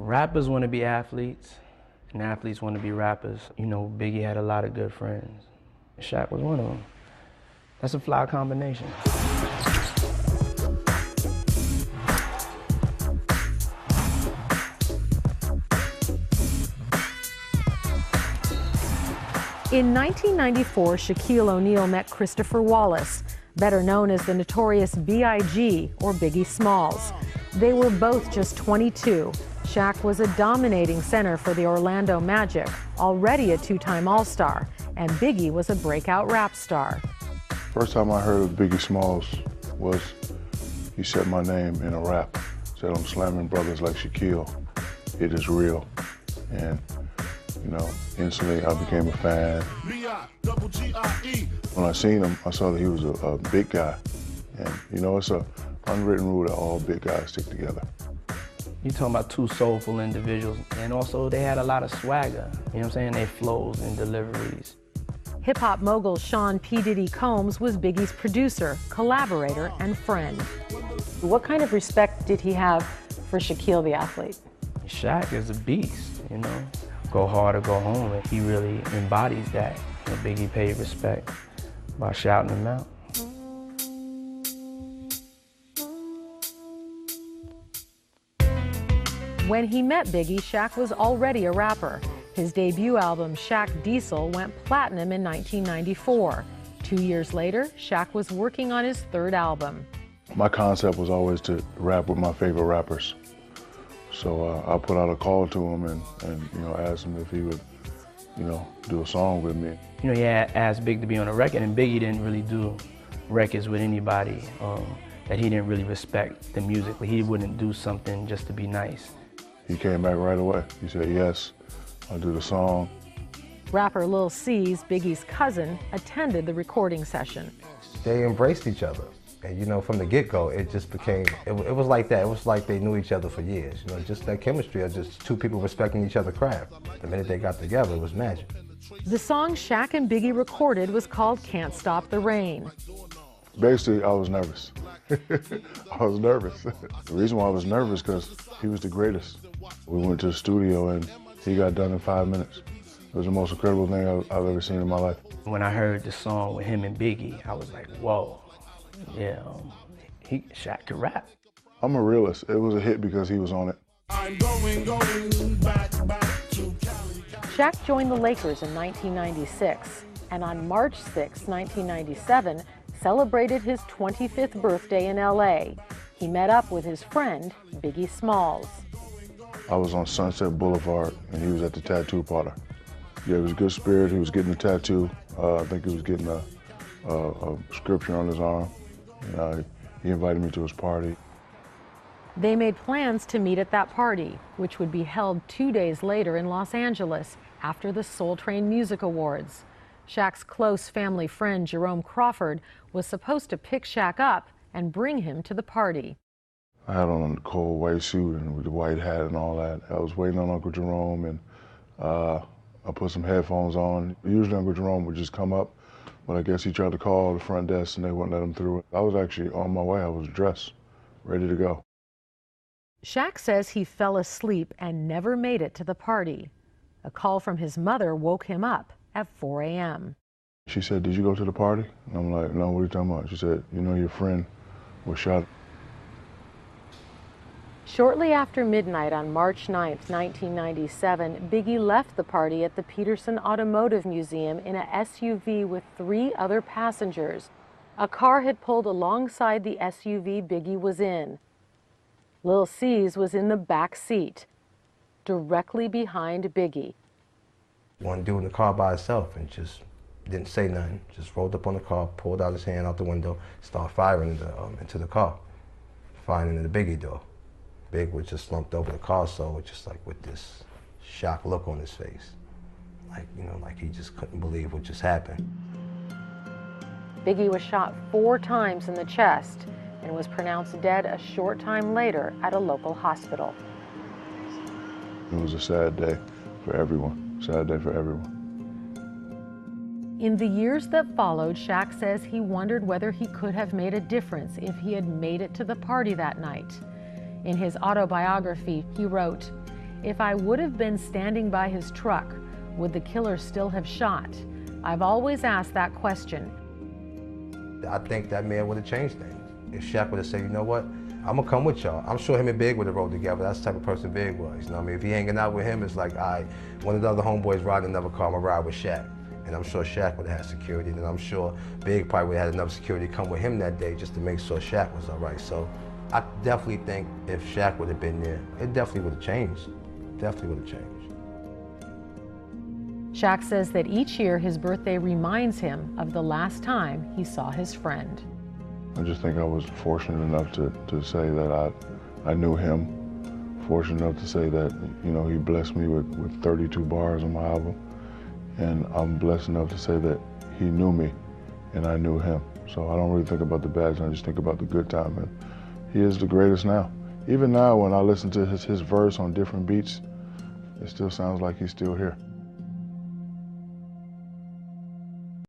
Rappers want to be athletes, and athletes want to be rappers. You know, Biggie had a lot of good friends. Shaq was one of them. That's a fly combination. In 1994, Shaquille O'Neal met Christopher Wallace, better known as the Notorious B.I.G. or Biggie Smalls. They were both just 22. Shaq was a dominating center for the Orlando Magic, already a two-time All-Star, and Biggie was a breakout rap star. First time I heard of Biggie Smalls was he said my name in a rap. Said I'm slamming brothers like Shaquille. It is real. And you know, instantly I became a fan. When I seen him, I saw that he was a big guy. And you know, it's an unwritten rule that all big guys stick together. You're talking about two soulful individuals, and also they had a lot of swagger, you know what I'm saying? Their flows and deliveries. Hip-hop mogul Sean P. Diddy Combs was Biggie's producer, collaborator, and friend. What kind of respect did he have for Shaquille the athlete? Shaq is a beast, you know? Go hard or go home, and he really embodies that. You know, Biggie paid respect by shouting him out. When he met Biggie, Shaq was already a rapper. His debut album, Shaq Diesel, went platinum in 1994. 2 years later, Shaq was working on his third album. My concept was always to rap with my favorite rappers. So I put out a call to him and you know, asked him if he would, you know, do a song with me. You know, he had asked Big to be on a record, and Biggie didn't really do records with anybody that he didn't really respect them musically. He wouldn't do something just to be nice. He came back right away. He said, yes, I'll do the song. Rapper Lil C's, Biggie's cousin, attended the recording session. They embraced each other. And you know, from the get-go, it just became, it was like that. It was like they knew each other for years. You know, just that chemistry of just two people respecting each other's craft. The minute they got together, it was magic. The song Shaq and Biggie recorded was called Can't Stop the Rain. Basically, I was nervous. I was nervous. The reason why I was nervous because he was the greatest. We went to the studio and he got done in 5 minutes. It was the most incredible thing I've ever seen in my life. When I heard the song with him and Biggie, I was like, whoa. Yeah, Shaq could rap. I'm a realist. It was a hit because he was on it. Shaq joined the Lakers in 1996, and on March 6, 1997, celebrated his 25th birthday in LA. He met up with his friend, Biggie Smalls. I was on Sunset Boulevard, and he was at the tattoo parlor. Yeah, he was a good spirit. He was getting a tattoo. I think he was getting a scripture on his arm. And he invited me to his party. They made plans to meet at that party, which would be held 2 days later in Los Angeles after the Soul Train Music Awards. Shaq's close family friend, Jerome Crawford, was supposed to pick Shaq up and bring him to the party. I had on a cold white suit and with the white hat and all that. I was waiting on Uncle Jerome, and I put some headphones on. Usually Uncle Jerome would just come up, but I guess he tried to call the front desk and they wouldn't let him through. I was actually on my way. I was dressed, ready to go. Shaq says he fell asleep and never made it to the party. A call from his mother woke him up at 4 a.m. She said, "Did you go to the party?" And I'm like, "No, what are you talking about?" She said, "You know your friend was shot." Shortly after midnight on March 9, 1997, Biggie left the party at the Peterson Automotive Museum in a SUV with 3 other passengers. A car had pulled alongside the SUV Biggie was in. Lil C's was in the back seat, directly behind Biggie. One dude in the car by himself and just didn't say nothing, just rolled up on the car, pulled out his hand out the window, started firing into the car, firing into the Biggie door. Big was just slumped over the car, so just like with this shocked look on his face. Like, you know, like he just couldn't believe what just happened. Biggie was shot 4 times in the chest and was pronounced dead a short time later at a local hospital. It was a sad day for everyone, sad day for everyone. In the years that followed, Shaq says he wondered whether he could have made a difference if he had made it to the party that night. In his autobiography, he wrote, If I would have been standing by his truck, would the killer still have shot? I've always asked that question. I think that man would have changed things. If Shaq would have said, you know what, I'm gonna come with y'all. I'm sure him and Big would have rode together. That's the type of person Big was. You know what I mean? If he hanging out with him, it's like, all right, one of the other homeboys riding another car, I'm gonna ride with Shaq. And I'm sure Shaq would have had security, and I'm sure Big probably would have had enough security to come with him that day just to make sure Shaq was all right. So I definitely think if Shaq would have been there, it definitely would have changed. Definitely would have changed. Shaq says that each year his birthday reminds him of the last time he saw his friend. I just think I was fortunate enough to say that I knew him. Fortunate enough to say that, you know, he blessed me with 32 bars on my album. And I'm blessed enough to say that he knew me and I knew him. So I don't really think about the bad, I just think about the good time. And he is the greatest now. Even now when I listen to his verse on different beats, it still sounds like he's still here.